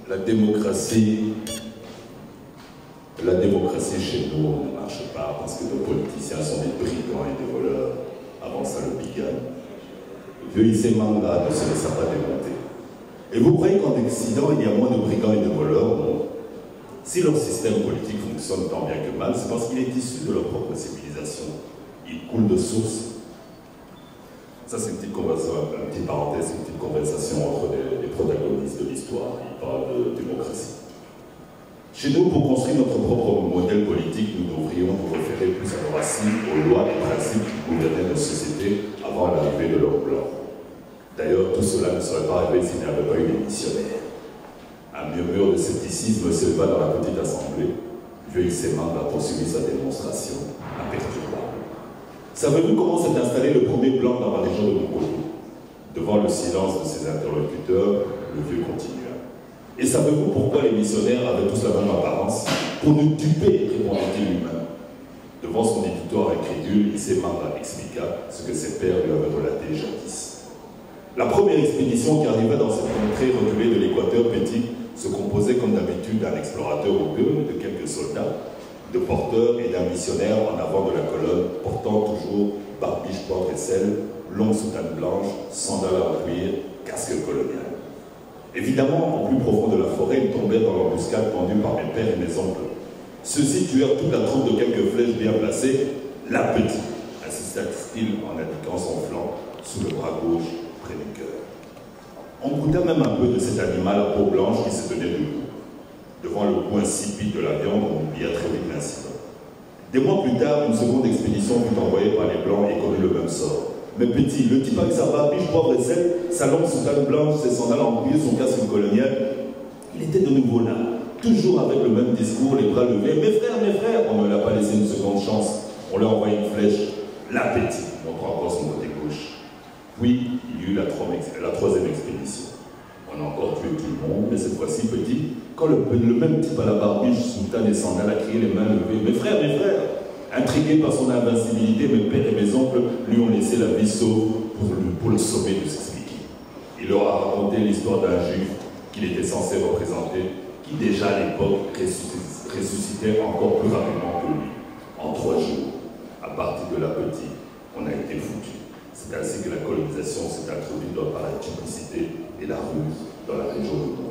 La démocratie chez nous ne marche pas parce que nos politiciens sont des brigands et des voleurs. Avant ça, le bigan. Vieux Issé Manga ne se laissa pas démonter. Et vous croyez qu'en Occident, il y a moins de brigands et de voleurs? Non. Si leur système politique fonctionne tant bien que mal, c'est parce qu'il est issu de leur propre civilisation. Il coule de source. Ça, c'est une petite conversation, une petite parenthèse, une petite conversation entre les protagonistes de l'histoire. Ils parlent de démocratie. Chez nous, pour construire notre propre modèle politique, nous devrions nous référer plus à nos racines, aux lois et principes qui gouvernaient nos sociétés avant l'arrivée de l'homme blanc. D'ailleurs, tout cela ne serait pas arrivé s'il n'y avait pas eu des missionnaires. Un murmure de scepticisme s'éleva dans la petite assemblée. Vieux Issé Manga a poursuivi sa démonstration imperturbable. Savez-vous comment s'est installé le premier blanc dans la région de Mongolie? Devant le silence de ses interlocuteurs, le vieux continua. Et savez-vous pourquoi les missionnaires avaient tous la même apparence? Pour nous duper, répondit-il lui-même. Devant son éditoire incrédule, Issé Manga expliqua ce que ses pères lui avaient relaté jadis. La première expédition qui arriva dans cette contrée reculée de l'équateur petit se composait comme d'habitude d'un explorateur ou deux, de quelques soldats, de porteurs et d'un missionnaire en avant de la colonne, portant toujours barbiche, poivre et sel, longue soutane blanche, sandales en cuir, casque colonial. Évidemment, au plus profond de la forêt, ils tombèrent dans l'embuscade tendue par mes pères et mes oncles. Ceux-ci tuèrent toute la troupe de quelques flèches bien placées. La petite, insista-t-il en indiquant son flanc sous le bras gauche près du cœur. On goûta même un peu de cet animal à peau blanche qui se tenait debout. Devant le goût insipide de la viande, on oublia très vite l'incident. Des mois plus tard, une seconde expédition fut envoyée par les Blancs et connut le même sort. Mais petit, le type avec sa barbiche, poivre et sel, sa longue soutane blanche, ses sandales en cuir, son casque colonial, il était de nouveau là, toujours avec le même discours, les bras levés. Mes frères, on ne l'a pas laissé une seconde chance. On lui a envoyé une flèche. L'appétit, montrant encore son côté gauche. Puis, il y eut la troisième expédition. On a encore tué tout le monde, mais cette fois-ci, petit, quand le même type à la barbiche, soutane et sandales a crié les mains levées. Mes frères, intrigués par son invincibilité, mes pères et mes oncles lui ont laissé la vie sauve pour le sommer de s'expliquer. Il leur a raconté l'histoire d'un juif qu'il était censé représenter, qui déjà à l'époque ressuscitait encore plus rapidement que lui, en 3 jours. À partir de la petite, on a été foutu. C'est ainsi que la colonisation s'est introduite par la duplicité et la ruse dans la région de Mongolie.